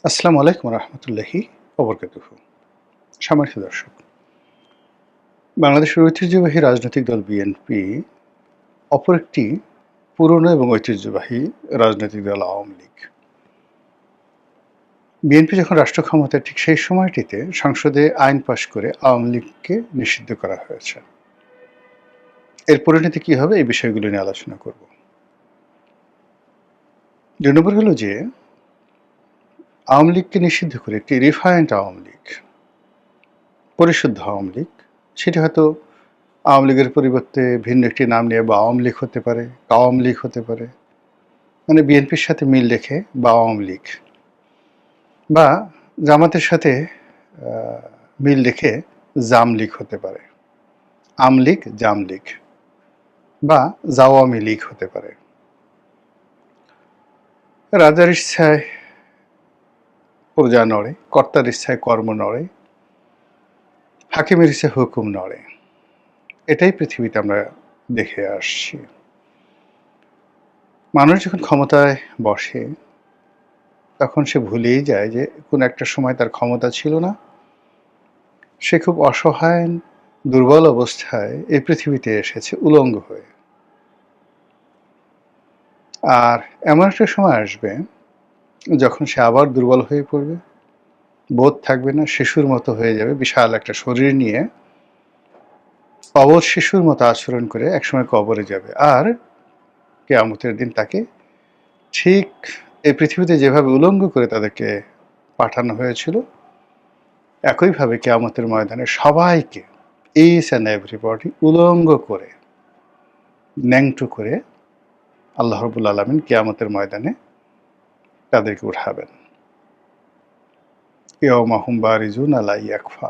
আসসালামু আলাইকুম রহমতুল্লাহি ওবরকাতুহু। সম্মানিত দর্শক, বাংলাদেশের ঐতিহ্যবাহী রাজনৈতিক দল বিএনপি অপর একটি পুরনো এবং ঐতিহ্যবাহী রাজনৈতিক দল আওয়ামী লীগ। বিএনপি যখন রাষ্ট্র ক্ষমতায় ঠিক সেই সময়টিতে সংসদে আইন পাশ করে আওয়ামী লীগকে নিষিদ্ধ করা হয়েছে। এর পরিণতি কি হবে এই বিষয়গুলো নিয়ে আলোচনা করব। ২ নম্বর হলো যে আওয়ামী লীগকে নিষিদ্ধ করে একটি রিফাইন্ড আওয়ামী লীগ, পরিশুদ্ধ আওয়ামী লীগ, সেটি হয়তো আওয়ামী লীগের পরিবর্তে ভিন্ন একটি নাম নিয়ে বা আওয়ামী লীগ হতে পারে, আওয়ামী লীগ হতে পারে, মানে বিএনপির সাথে মিল রেখে বা আওয়ামী লীগ, বা জামাতের সাথে মিল রেখে জাম লীগ হতে পারে, আমলীগ, জাম লীগ বা জাওয়ামী লীগ হতে পারে। রাজার ইচ্ছায় প্রজা নড়ে, কর্তার ইচ্ছায় কর্ম নড়ে, হাকিমের ইচ্ছায় হুকুম নড়ে। এটাই পৃথিবীতে আমরা দেখে আসছি। মানুষ যখন ক্ষমতায় বসে তখন সে ভুলেই যায় যে কোন একটা সময় তার ক্ষমতা ছিল না, সে খুব অসহায় দুর্বল অবস্থায় এই পৃথিবীতে এসেছে উলঙ্গ হয়ে। আর এমন একটা সময় আসবে যখন সে আবার দুর্বল হয়ে পড়বে, বোধ থাকবে না, শিশুর মতো হয়ে যাবে, বিশাল একটা শরীর নিয়ে অবধ শিশুর মতো আচরণ করে একসময় কবরে যাবে। আর কিয়ামতের দিন তাকে ঠিক এই পৃথিবীতে যেভাবে উলঙ্গ করে তাদেরকে পাঠানো হয়েছিল, একইভাবে কিয়ামতের ময়দানে সবাইকে, ইচ অ্যান্ড এভরিবডি, উলঙ্গ করে, ন্যাংটো করে আল্লাহ রাব্বুল আলামিন কিয়ামতের ময়দানে তাদেরকে উঠাবেন। ইয়াউমা হুম বারিজুনা লা ইয়াখফা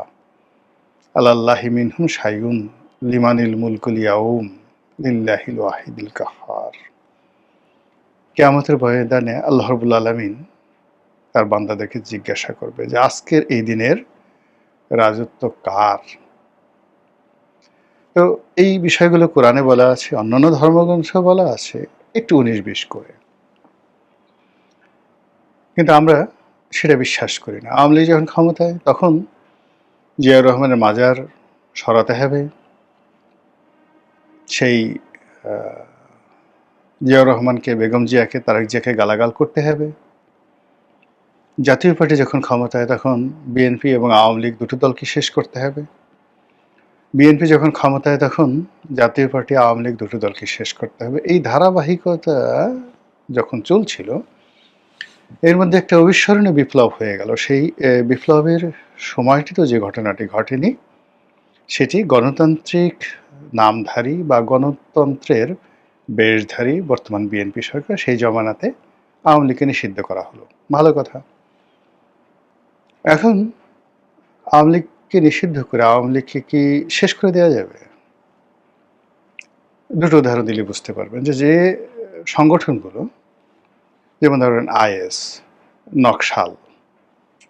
আলাল্লাহি মিনহুম শাইউন লিমানিল মুলকুল ইয়াউম লিল্লাহিল ওয়াহিদিল কাহ্হার। কিয়ামতের ময়দানে আল্লাহ রাব্বুল আলামিন তার বান্দাদেরকে জিজ্ঞাসা করবে যে আজকের এই দিনের রাজত্ব কার? তো এই বিষয়গুলো কোরআনে বলা আছে, অন্যান্য ধর্মগ্রন্থেও বলা আছে, একটু ১৯-২০ করে। কিন্তু আমরা সেটা বিশ্বাস করি না। আওয়ামী লীগ যখন ক্ষমতায় তখন জিয়াউর রহমানের মাজার সরাতে হবে, সেই জিয়াউর রহমানকে, বেগম জিয়াকে, তারেক জিয়াকে গালাগাল করতে হবে। জাতীয় পার্টি যখন ক্ষমতায় তখন বিএনপি এবং আওয়ামী লীগ দুটো দলকে শেষ করতে হবে। বিএনপি যখন ক্ষমতায় তখন জাতীয় পার্টি, আওয়ামী লীগ দুটো দলকে শেষ করতে হবে। এই ধারাবাহিকতা যখন চলছিল, এর মধ্যে একটা অবিস্মরণীয় বিপ্লব হয়ে গেল। সেই বিপ্লবের সময়টিতে যে ঘটনাটি ঘটেনি, সেটি গণতান্ত্রিক নামধারী বা গণতন্ত্রের বেশধারী বর্তমান বিএনপি সরকার, সেই জমানাতে আওয়ামী লীগকে নিষিদ্ধ করা হলো। ভালো কথা। এখন আওয়ামী লীগকে নিষিদ্ধ করে আওয়ামী লীগকে কি শেষ করে দেওয়া যাবে? দুটো উদাহরণ দিলে বুঝতে পারবেন যে সংগঠনগুলো, যেমন ধরেন আইএস, নকশাল,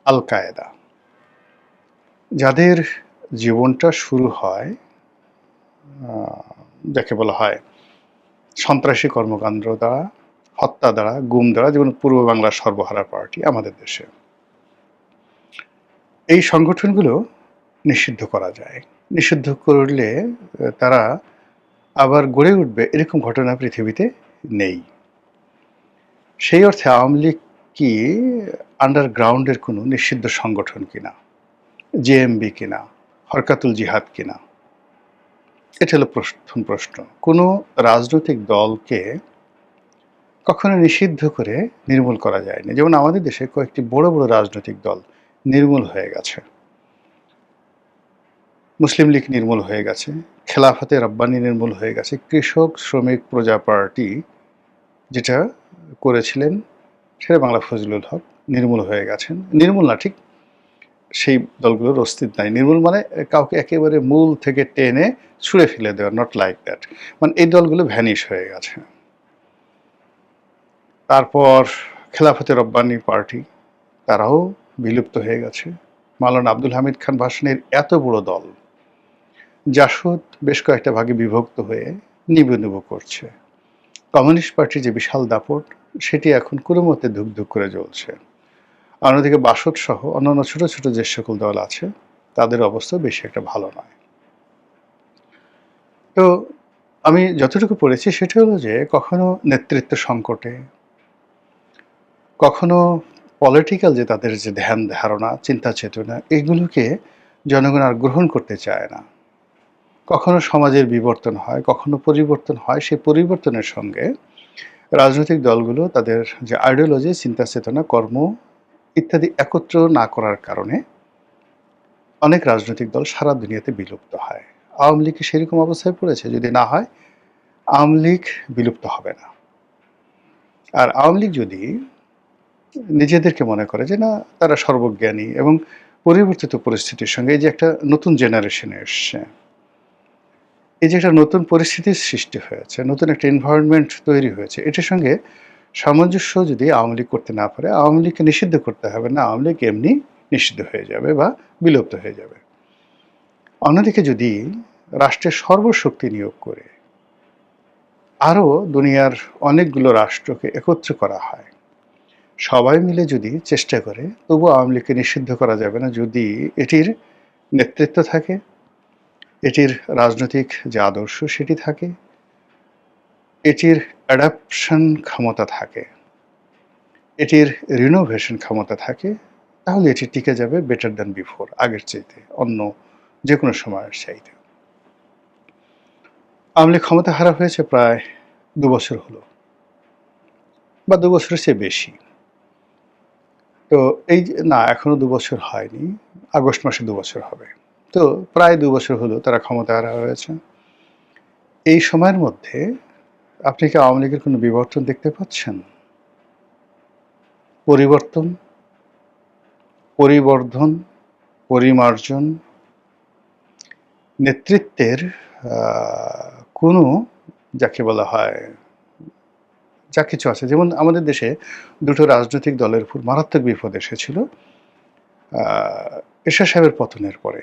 আল কায়েদা, যাদের জীবনটা শুরু হয় যাকে বলা হয় সন্ত্রাসী কর্মকাণ্ড দ্বারা, হত্যা দ্বারা, গুম দ্বারা, যেমন পূর্ব বাংলার সর্বহারা পার্টি আমাদের দেশে, এই সংগঠনগুলো নিষিদ্ধ করা যায়। নিষিদ্ধ করলে তারা আবার গড়ে উঠবে এরকম ঘটনা পৃথিবীতে নেই। সেই অর্থে আওয়ামী লীগ কি আন্ডারগ্রাউন্ডের কোনো নিষিদ্ধ সংগঠন কিনা, জেএমবি কিনা, হরকাতুল জিহাদ কিনা? এটা হলো প্রথম প্রশ্ন। কোনো রাজনৈতিক দলকে কখনো নিষিদ্ধ করে নির্মূল করা যায়নি। যেমন আমাদের দেশে কয়েকটি বড় বড় রাজনৈতিক দল নির্মূল হয়ে গেছে। মুসলিম লীগ নির্মূল হয়ে গেছে, খেলাফতে রব্বানী নির্মূল হয়ে গেছে, কৃষক শ্রমিক প্রজা পার্টি যেটা করেছিলেন শেরে বাংলা ফজলুল হক নির্মূল হয়ে গেছেন। নির্মূল না, ঠিক সেই দলগুলোর অস্তিত্ব নাই। নির্মূল মানে কাউকে একেবারে মূল থেকে টেনে ছুঁড়ে ফেলে দেওয়া, নট লাইক দ্যাট। মানে এই দলগুলো ভ্যানিশ হয়ে গেছে। তারপর খেলাফতে রব্বানী পার্টি, তারাও বিলুপ্ত হয়ে গেছে। মাওলানা আব্দুল হামিদ খান ভাসানীর এত বড় দল, জাসদ বেশ কয়েকটা ভাগে বিভক্ত হয়ে নিবু নিবু করছে। কমিউনিস্ট পার্টির যে বিশাল দাপট, সেটি এখন কোনো মতে ধুকধুক করে জ্বলছে। অন্যদিকে বাসদ সহ অন্যান্য ছোট ছোট যে সকল দল আছে তাদের অবস্থা বেশি একটা ভালো নয়। তো আমি যতটুকু পড়েছি সেটা হলো যে কখনো নেতৃত্ব সংকটে, কখনো পলিটিক্যাল যে তাদের যে ধ্যান ধারণা, চিন্তা চেতনা এগুলোকে জনগণ আর গ্রহণ করতে চায় না। কখনো সমাজের বিবর্তন হয়, কখনো পরিবর্তন হয়। সেই পরিবর্তনের সঙ্গে রাজনৈতিক দলগুলো তাদের যে আইডিওলজি, চিন্তা চেতনা, কর্ম ইত্যাদি একত্র না করার কারণে অনেক রাজনৈতিক দল সারা দুনিয়াতে বিলুপ্ত হয়। আওয়ামী লীগ কি সেরকম অবস্থায় পড়েছে? যদি না হয়, আওয়ামী লীগ বিলুপ্ত হবে না। আর আওয়ামী লীগ যদি নিজেদেরকে মনে করে যে না তারা সর্বজ্ঞানী এবং পরিবর্তিত পরিস্থিতির সঙ্গে এই যে একটা নতুন জেনারেশনে এসছে, এই যে একটা নতুন পরিস্থিতির সৃষ্টি হয়েছে, নতুন একটা এনভায়রনমেন্ট তৈরি হয়েছে, এটার সঙ্গে সামঞ্জস্য যদি আওয়ামী লীগ করতে না পারে, আওয়ামী লীগকে নিষিদ্ধ করতে হবে না, আওয়ামী লীগ এমনি নিষিদ্ধ হয়ে যাবে বা বিলুপ্ত হয়ে যাবে। অন্যদিকে যদি রাষ্ট্রের সর্বশক্তি নিয়োগ করে আরও দুনিয়ার অনেকগুলো রাষ্ট্রকে একত্র করা হয়, সবাই মিলে যদি চেষ্টা করে, তবু আওয়ামী লীগকে নিষিদ্ধ করা যাবে না যদি এটির নেতৃত্ব থাকে, এটির রাজনৈতিক যে আদর্শ সেটি থাকে, এটির অ্যাডাপশন ক্ষমতা থাকে, এটির রিনোভেশন ক্ষমতা থাকে, তাহলে এটি টিকে যাবে বেটার দ্যান বিফোর, আগের চাইতে, অন্য যে কোনো সময়ের চাইতে। আওয়ামী লীগ ক্ষমতা হারা হয়েছে প্রায় ২ বছর হলো, বা ২ বছরের চেয়ে বেশি। তো এই যে না, এখনো ২ বছর হয়নি, আগস্ট মাসে ২ বছর হবে। তো প্রায় ২ বছর হলো তারা ক্ষমতা হারা হয়েছে। এই সময়ের মধ্যে আপনি কি আওয়ামী লীগের কোনো বিবর্তন দেখতে পাচ্ছেন? পরিবর্তন, পরিবর্ধন, পরিমার্জন, নেতৃত্বের কোনো যাকে বলা হয় যা কিছু আছে, যেমন আমাদের দেশে দুটো রাজনৈতিক দলের উপর মারাত্মক বিপদ এসেছিল এরশাদ সাহেবের পতনের পরে।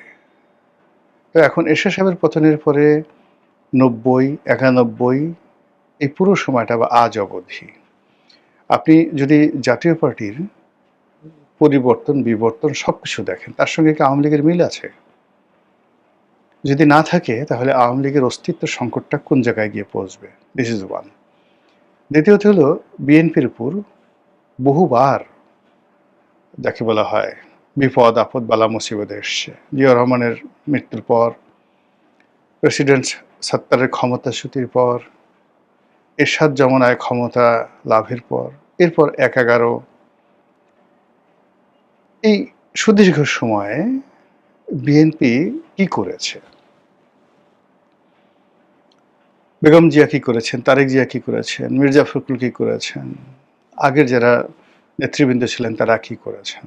তো এখন এরশাদ সাহেবের পতনের পরে ৯০, ৯১ এই পুরো সময়টা বা আজ অবধি আপনি যদি জাতীয় পার্টির পরিবর্তন বিবর্তন সব কিছু দেখেন, তার সঙ্গে কি আওয়ামী লীগের মিল আছে? যদি না থাকে তাহলে আওয়ামী লীগের অস্তিত্ব সংকটটা কোন জায়গায় গিয়ে পৌঁছবে? This is one. দ্বিতীয়ত হলো বিএনপির উপর বহুবার যাকে বলা হয় বিপদ আপদ বালা মুসিবত এসছে। জিয়া রহমানের মৃত্যুর পর, প্রেসিডেন্ট সত্তারের ক্ষমতাচ্যুতির পর, এরশাদ জমানায় ক্ষমতা লাভের পর, এরপর ১/১১। এই সুদীর্ঘ সময়ে বিএনপি কি করেছে? বেগম জিয়া কি করেছেন, তারেক জিয়া কি করেছেন, মির্জা ফখরুল কি করেছেন, আগের যারা নেতৃবৃন্দ ছিলেন তারা কি করেছেন,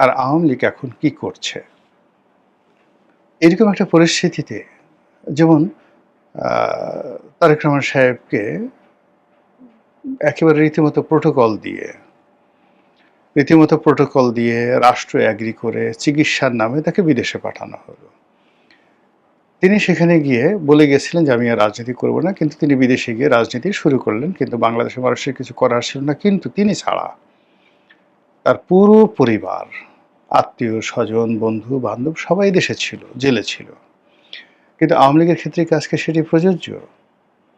আর আওয়ামী লীগ এখন কি করছে? এরকম একটা পরিস্থিতিতে যেমন তারেক রহমান সাহেবকে একেবারে রীতিমতো প্রোটোকল দিয়ে রাষ্ট্র অ্যাগ্রি করে চিকিৎসার নামে তাকে বিদেশে পাঠানো হলো। তিনি সেখানে গিয়ে বলে গেছিলেন যে আমি আর রাজনীতি করব না, কিন্তু তিনি বিদেশে গিয়ে রাজনীতি শুরু করলেন, কিন্তু বাংলাদেশের মানুষের কিছু করার ছিল না। কিন্তু তিনি ছাড়া তার পুরো পরিবার, আত্মীয় স্বজন, বন্ধু বান্ধব সবাই দেশে ছিল, জেলে ছিল। কিন্তু আওয়ামী লীগের ক্ষেত্রে কি আজকে সেটি প্রযোজ্য?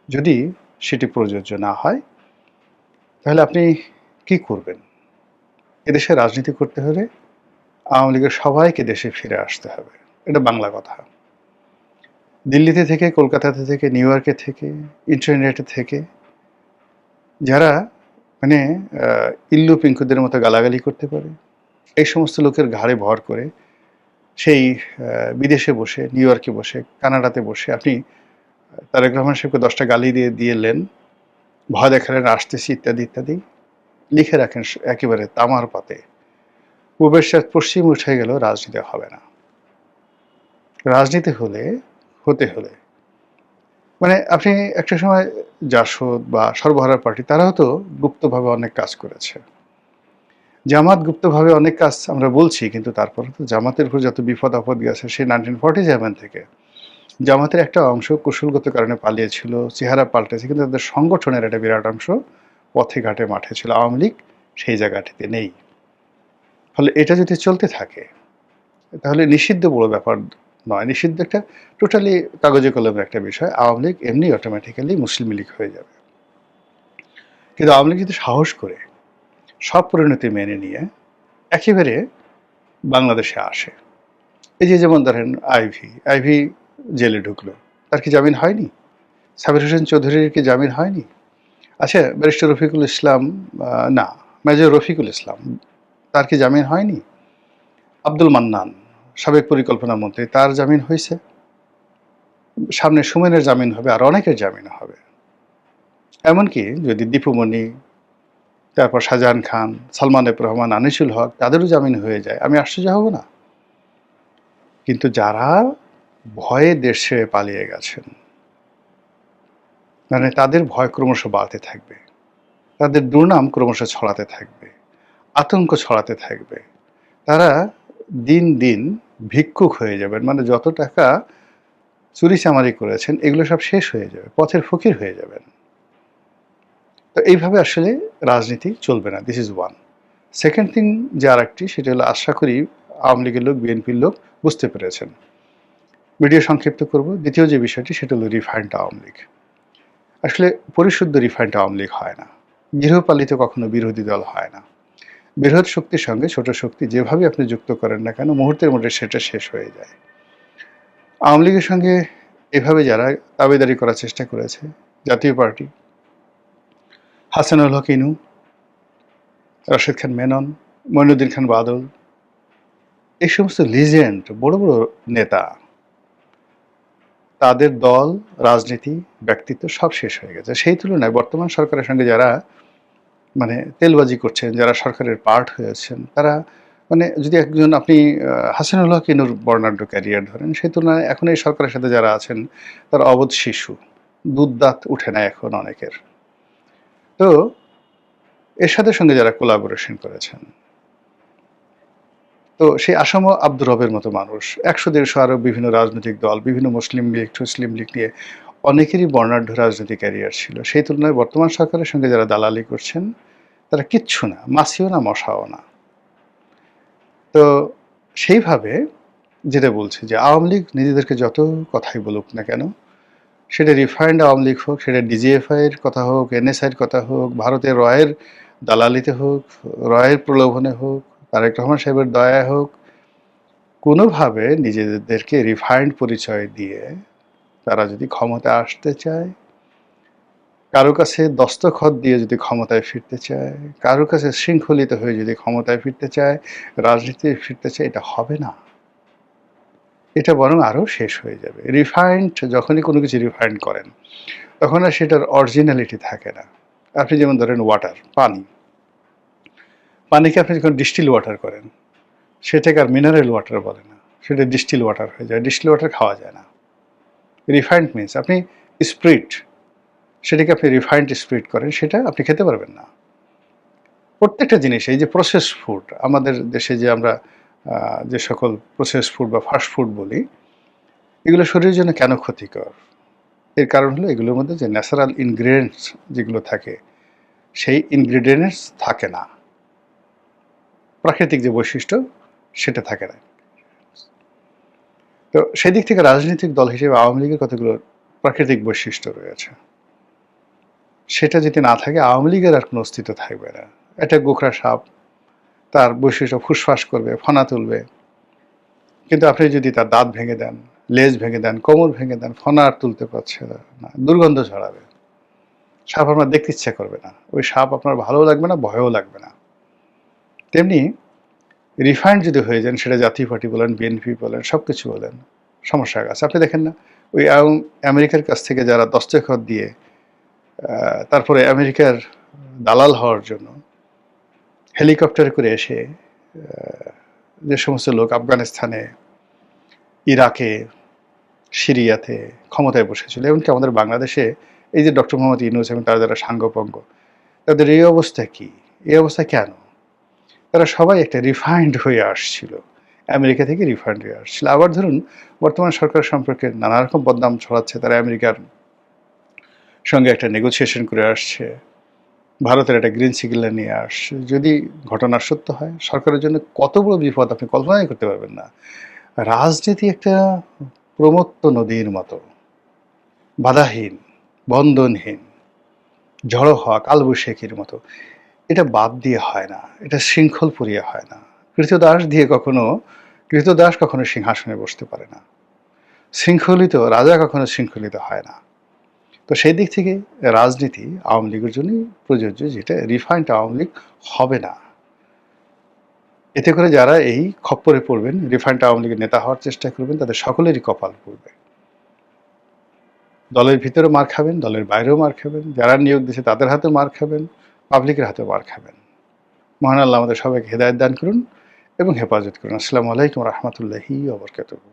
যদি সেটি প্রযোজ্য না হয় তাহলে আপনি কি করবেন? এদেশে রাজনীতি করতে হলে আওয়ামী লীগের সবাইকে দেশে ফিরে আসতে হবে, এটা বাংলা কথা। দিল্লিতে থেকে, কলকাতাতে থেকে, নিউ ইয়র্কে থেকে, ইন্টারনেটে থেকে যারা মানে ইল্লু পিঙ্কুদের মতো গালাগালি করতে পারে, এই সমস্ত লোকের ঘাড়ে ভর করে সেই বিদেশে বসে, নিউ ইয়র্কে বসে, কানাডাতে বসে আপনি তারেক রহমান সাহেবকে 10টা গালি দিলেন, ভয় দেখালেন আসতেছি ইত্যাদি ইত্যাদি, লিখে রাখেন একেবারে তামার পাতে, পূবের সাথে পশ্চিম উঠে গেল, রাজনীতি হবে না। রাজনীতি হতে হলে মানে আপনি একটা সময় জাসদ বা সর্বহারা পার্টি তারাও তো গুপ্তভাবে অনেক কাজ করেছে। জামাত গুপ্তভাবে অনেক কাজ আমরা বলছি, কিন্তু তারপরে তো জামাতের উপর যত বিপদ আপদ গেছে সেই 1947 থেকে জামাতের একটা অংশ কৌশলগত কারণে পালিয়েছিল, চেহারা পাল্টেছে, কিন্তু তাদের সংগঠনের একটা বিরাট অংশ পথে ঘাটে মাঠে ছিল। আওয়ামী লীগ সেই জায়গাটিতে নেই। ফলে এটা যদি চলতে থাকে তাহলে নিষিদ্ধ বড় ব্যাপার নয়, নিষিদ্ধ একটা টোটালি কাগজে কলমের একটা বিষয়। আওয়ামী লীগ এমনি অটোমেটিক্যালি মুসলিম লীগ হয়ে যাবে। কিন্তু আওয়ামী লীগ যদি সাহস করে সব পরিণতি মেনে নিয়ে একেবারে বাংলাদেশে আসে, এই যে যেমন ধরেন আইভি জেলে ঢুকলো, তার কি জামিন হয়নি? সাবির হোসেন চৌধুরীর কি জামিন হয়নি? আচ্ছা, ব্যারিস্টার রফিকুল ইসলাম, না, মেজর রফিকুল ইসলাম, তার কি জামিন হয়নি? আব্দুল মান্নান, সাবেক পরিকল্পনা মন্ত্রী, তার জামিন হয়েছে। সামনে সুমনের জামিন হবে, আর অনেকের জামিন হবে। এমনকি যদি দীপুমণি, তারপর শাহজাহান খান, সালমান এফ রহমান, আনিসুল হক, তাদেরও জামিন হয়ে যায়, আমি আশ্চর্য হব না? কিন্তু যারা ভয়ে দেশ ছেড়ে পালিয়ে গেছেন, মানে তাদের ভয় ক্রমশ বাড়তে থাকবে, তাদের দুর্নাম ক্রমশ ছড়াতে থাকবে, আতঙ্ক ছড়াতে থাকবে। তারা দিন দিন ভিক্ষুক হয়ে যাবেন, মানে যত টাকা চুরি চামারি করেছেন এগুলো সব শেষ হয়ে যাবে, পথের ফকির হয়ে যাবেন। তো এইভাবে আসলে রাজনীতি চলবে না, this is one. Second thing যে আর একটি, সেটা হলো আশা করি আওয়ামী লীগের লোক, বিএনপির লোক বুঝতে পেরেছেন। ভিডিও সংক্ষিপ্ত করব। দ্বিতীয় যে বিষয়টি, সেটা হলো রিফাইন্ড আওয়ামী লীগ। আসলে পরিশুদ্ধ রিফাইন্ড আওয়ামী লীগ হয় না, গৃহপালিত কখনো বিরোধী দল হয় না। বৃহৎ শক্তির সঙ্গে ছোট শক্তি যেভাবে আপনি যুক্ত করেন না কেন, মুহূর্তের মধ্যে সেটা শেষ হয়ে যায়। আওয়ামী লীগের সঙ্গে এভাবে যারা দাবিদারি করার চেষ্টা করেছে, জাতীয় পার্টি, হাসানুল হক ইনু, রাশেদ খান মেনন, মঈনুদ্দিন খান বাদল, এই সমস্ত লিজেন্ড বড় বড় নেতা, তাদের দল, রাজনীতি, ব্যক্তিত্ব সব শেষ হয়ে গেছে। সেই তুলনায় বর্তমান সরকারের সঙ্গে যারা মানে তেলবাজি করছেন, যারা সরকারের পার্ট হয়েছেন, তারা মানে যদি একজন আপনি হাসানুল হক ইনুর বর্ণাঢ্য ক্যারিয়ার ধরেন, সেই তুলনায় এখন এই সরকারের সাথে যারা আছেন তারা অবোধ শিশু, দুধ দাঁত উঠে না এখন অনেকের। তো এরশাদের সঙ্গে যারা কোলাবোরেশন করেছেন, তো সেই আসাম আব্দুর রবের মতো মানুষ, 100-150 আরও বিভিন্ন রাজনৈতিক দল, বিভিন্ন মুসলিম লীগ, মুসলিম লীগ নিয়ে অনেকেরই বর্ণাঢ্য রাজনৈতিক ক্যারিয়ার ছিল। সেই তুলনায় বর্তমান সরকারের সঙ্গে যারা দালালি করছেন তারা কিচ্ছু না, মাছিও না, মশাও না। তো সেইভাবে যেটা বলছি যে আওয়ামী লীগ নিজেদেরকে যত কথাই বলুক না কেন, সেটা রিফাইন্ড আওয়ামী লীগ হোক, সেটা ডিজিএফআইয়ের কথা হোক, এনএসআইয়ের কথা হোক, ভারতের রয়ের দালালিতে হোক, রয়ের প্রলোভনে হোক, তারেক রহমান সাহেবের দয়া হোক, কোনোভাবে নিজেদেরকে রিফাইন্ড পরিচয় দিয়ে তারা যদি ক্ষমতায় আসতে চায়, কারো কাছে দস্তখত দিয়ে যদি ক্ষমতায় ফিরতে চায়, কারো কাছে শৃঙ্খলিত হয়ে যদি ক্ষমতায় ফিরতে চায়, রাজনীতিতে ফিরতে চায়, এটা হবে না। এটা বরং আরও শেষ হয়ে যাবে। রিফাইন্ড, যখনই কোনো কিছু রিফাইন্ড করেন তখন আর সেটার অরিজিনালিটি থাকে না। আপনি যেমন ধরেন ওয়াটার, পানিকে আপনি যখন ডিস্টিল ওয়াটার করেন, সেটাকে আর মিনারেল ওয়াটার বলে না, সেটা ডিস্টিল ওয়াটার হয়ে যায়। ডিস্টিল ওয়াটার খাওয়া যায় না। রিফাইন্ড মিনস আপনি স্প্রিট, সেটাকে আপনি রিফাইন্ড স্প্রিট করেন, সেটা আপনি খেতে পারবেন না। প্রত্যেকটা জিনিস, এই যে প্রসেস ফুড, আমাদের দেশে যে আমরা যে সকল প্রসেস ফুড বা ফাস্ট ফুড বলি, এগুলো শরীরের জন্য কেন ক্ষতিকর? এর কারণ হলো এগুলোর মধ্যে যে ন্যাচারাল ইনগ্রিডিয়েন্টস যেগুলো থাকে, সেই ইনগ্রিডিয়েন্টস থাকে না, প্রাকৃতিক যে বৈশিষ্ট্য সেটা থাকে না। তো সেই দিক থেকে রাজনৈতিক দল হিসেবে আওয়ামী লীগের কতগুলো প্রাকৃতিক বৈশিষ্ট্য রয়েছে, সেটা যদি না থাকে আওয়ামী লীগের আর কোনো অস্তিত্ব থাকবে না। একটা গোখরা সাপ, তার বৈশিষ্ট্য ফুসফাস করবে, ফনা তুলবে, কিন্তু আপনি যদি তার দাঁত ভেঙে দেন, লেজ ভেঙে দেন, কোমর ভেঙে দেন, ফনা আর তুলতে পারছে না, দুর্গন্ধ ছড়াবে, সাপ আপনার দেখতে ইচ্ছা করবে না, ওই সাপ আপনার ভালোও লাগবে না, ভয়ও লাগবে না। তেমনি রিফাইন্ড যদি হয়ে যান, সেটা জাতীয় পার্টি বলেন, বিএনপি বলেন, সব কিছু বলেন, সমস্যা আছে। আপনি দেখেন না, ওই আমেরিকার কাছ থেকে যারা দস্তখত দিয়ে তারপরে আমেরিকার দালাল হওয়ার জন্য হেলিকপ্টারে করে এসে যে সমস্ত লোক আফগানিস্তানে, ইরাকে, সিরিয়াতে ক্ষমতায় বসেছিল, এমনকি আমাদের বাংলাদেশে এই যে ডক্টর মোহাম্মদ ইউনূস এবং তার যারা সাঙ্গপাঙ্গ, তাদের এই অবস্থা কি? এই অবস্থা কেন? তারা সবাই একটা রিফাইন্ড হয়ে আসছিল, আমেরিকা থেকে রিফাইন্ড হয়ে আসছিল। আবার ধরুন বর্তমান সরকার সম্পর্কে নানা রকম বদনাম ছড়াচ্ছে, তারা আমেরিকার সঙ্গে একটা নেগোসিয়েশন করে আসছে, ভারতের একটা গ্রিন সিগন্যাল নিয়ে আসছে। যদি ঘটনা সত্য হয়, সরকারের জন্য কত বড় বিপদ আপনি কল্পনাই করতে পারবেন না। রাজনীতি একটা প্রমত্ত নদীর মতো, বাধাহীন, বন্ধনহীন, ঝড়ো হওয়া কালবৈশাখীর মতো। এটা বাদ দিয়ে হয় না, এটা শৃঙ্খল পুরিয়ে হয় না। কৃতদাস কখনো সিংহাসনে বসতে পারে না। শৃঙ্খলিত রাজা কখনো শৃঙ্খলিত হয় না। তো সেই দিক থেকে রাজনীতি আওয়ামী লীগের জন্যই প্রযোজ্য, যেটা রিফাইন্ড আওয়ামী লীগ হবে না। এতে করে যারা এই খপ্পরে পড়বেন, রিফাইন্ড আওয়ামী লীগের নেতা হওয়ার চেষ্টা করবেন, তাদের সকলেরই কপাল পড়বে। দলের ভিতরে মার খাবেন, দলের বাইরেও মার খাবেন, যারা নিয়োগ দিচ্ছে তাদের হাতে মার খাবেন, পাবলিকের হাতেও মার খাবেন। মহান আল্লাহ আমাদের সবাইকে হেদায়েত দান করুন এবং হেফাজত করুন। আসসালামু আলাইকুম রহমতুল্লাহি ওয়া বারাকাতুহু।